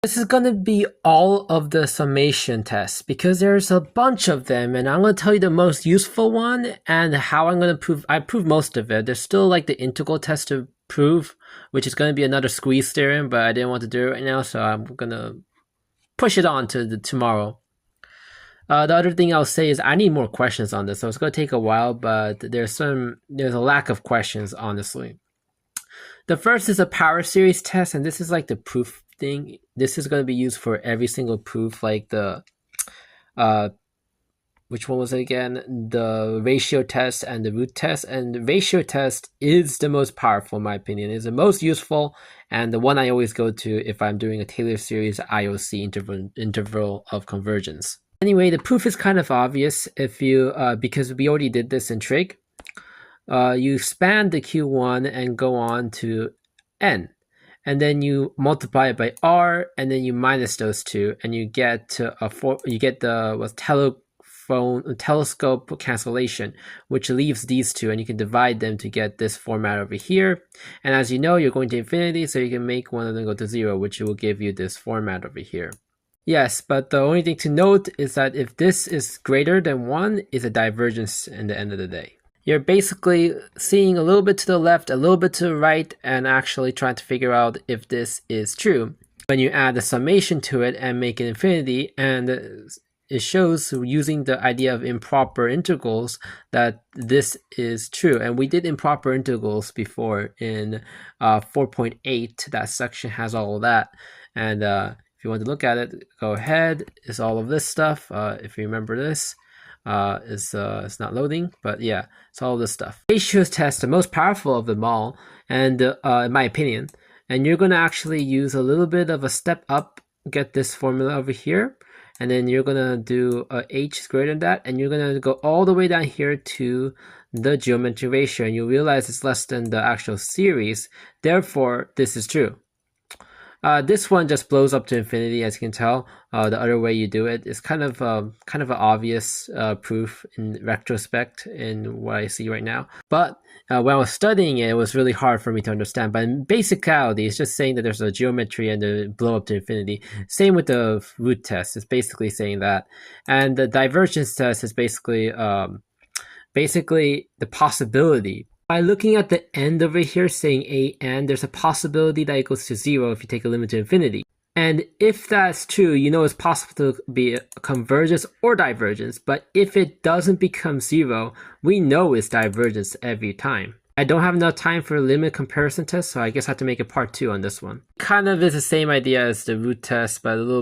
This is going to be all of the summation tests because there's a bunch of them, and I'm going to tell you the most useful one and how I'm going to prove. I proved most of it. There's still like the integral test to prove, which is going to be another squeeze theorem, but I didn't want to do it right now, so I'm going to push it on to tomorrow. The other thing I'll say is I need more questions on this, so it's going to take a while, but there's a lack of questions, honestly. The first is a power series test, and this is like the proof thing. This is going to be used for every single proof, like the which one was it again? The ratio test and the root test. And the ratio test is the most powerful, in my opinion. It's the most useful, and the one I always go to if I'm doing a Taylor series IOC interval of convergence. Anyway, the proof is kind of obvious if you because we already did this in trig. You expand the Q1 and go on to n, and then you multiply it by r, and then you minus those two, and you get the telescope cancellation, which leaves these two, and you can divide them to get this format over here. And as you know, you're going to infinity, so you can make one of them go to 0, which will give you this format over here. Yes, but the only thing to note is that if this is greater than 1, it's a divergence in the end of the day. You're basically seeing a little bit to the left, a little bit to the right, and actually trying to figure out if this is true. When you add the summation to it and make it infinity, and it shows using the idea of improper integrals that this is true. And we did improper integrals before in 4.8. That section has all of that. And if you want to look at it, go ahead. It's all of this stuff. If you remember this. It's not loading, but yeah, it's all this stuff. Ratios test, the most powerful of them all, and in my opinion, and you're going to actually use a little bit of a step up, get this formula over here, and then you're going to do h is greater than that, and you're going to go all the way down here to the geometric ratio, and you realize it's less than the actual series, therefore this is true. This one just blows up to infinity, as you can tell. The other way you do it is kind of an obvious proof in retrospect in what I see right now. But when I was studying it, it was really hard for me to understand. But in basicality, it's just saying that there's a geometry and the blow up to infinity. Same with the root test. It's basically saying that. And the divergence test is basically the possibility. By looking at the end over here saying an, there's a possibility that it goes to 0 if you take a limit to infinity. And if that's true, you know it's possible to be a convergence or divergence, but if it doesn't become 0, we know it's divergence every time. I don't have enough time for a limit comparison test, so I guess I have to make a part 2 on this one. Kind of is the same idea as the root test, but a little